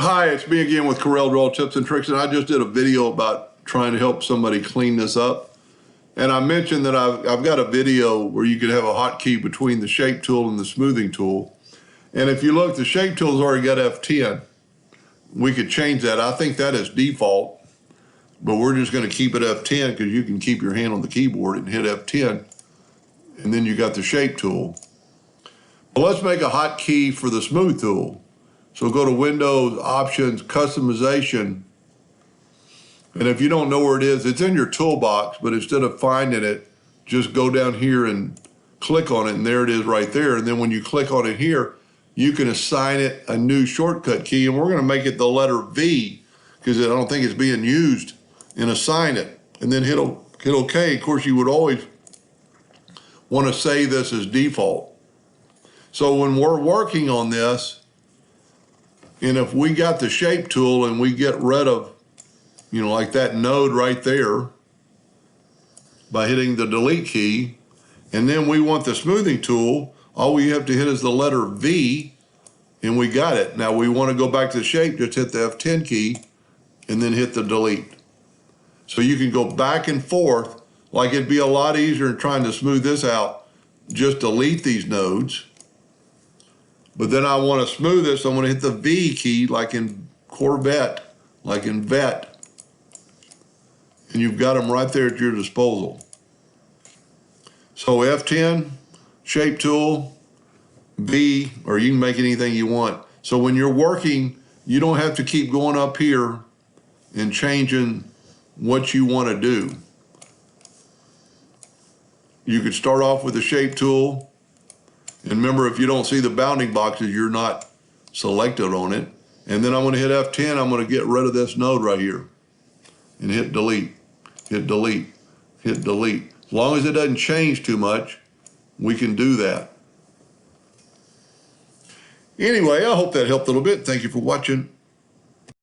Hi, it's me again with Corel Draw Tips and Tricks, and I just did a video about trying to help somebody clean this up. And I mentioned that I've got a video where you could have a hotkey between the shape tool and the smoothing tool. And if you look, the shape tool's already got F10. We could change that. I think that is default, but we're just going to keep it F10 because you can keep your hand on the keyboard and hit F10. And then you got the shape tool. But let's make a hotkey for the smooth tool. So go to Windows, Options, Customization. And if you don't know where it is, it's in your toolbox, but instead of finding it, just go down here and click on it, and there it is right there. And then when you click on it here, you can assign it a new shortcut key, and we're gonna make it the letter V, because I don't think it's being used, and assign it. And then hit OK. Of course, you would always wanna save this as default. So when we're working on this, and if we got the shape tool and we get rid of, like that node right there by hitting the delete key, and then we want the smoothing tool, all we have to hit is the letter V, and we got it. Now we want to go back to the shape, just hit the F10 key, and then hit the delete. So you can go back and forth, like it'd be a lot easier in trying to smooth this out, just delete these nodes. But then I want to smooth it, so I'm going to hit the V key, like in Corvette, like in vet. And you've got them right there at your disposal. So F10, shape tool, V, or you can make anything you want. So when you're working, you don't have to keep going up here and changing what you want to do. You could start off with the shape tool. And remember, if you don't see the bounding boxes, you're not selected on it. And then I'm going to hit F10. I'm going to get rid of this node right here. And hit delete, hit delete, hit delete. As long as it doesn't change too much, we can do that. Anyway, I hope that helped a little bit. Thank you for watching.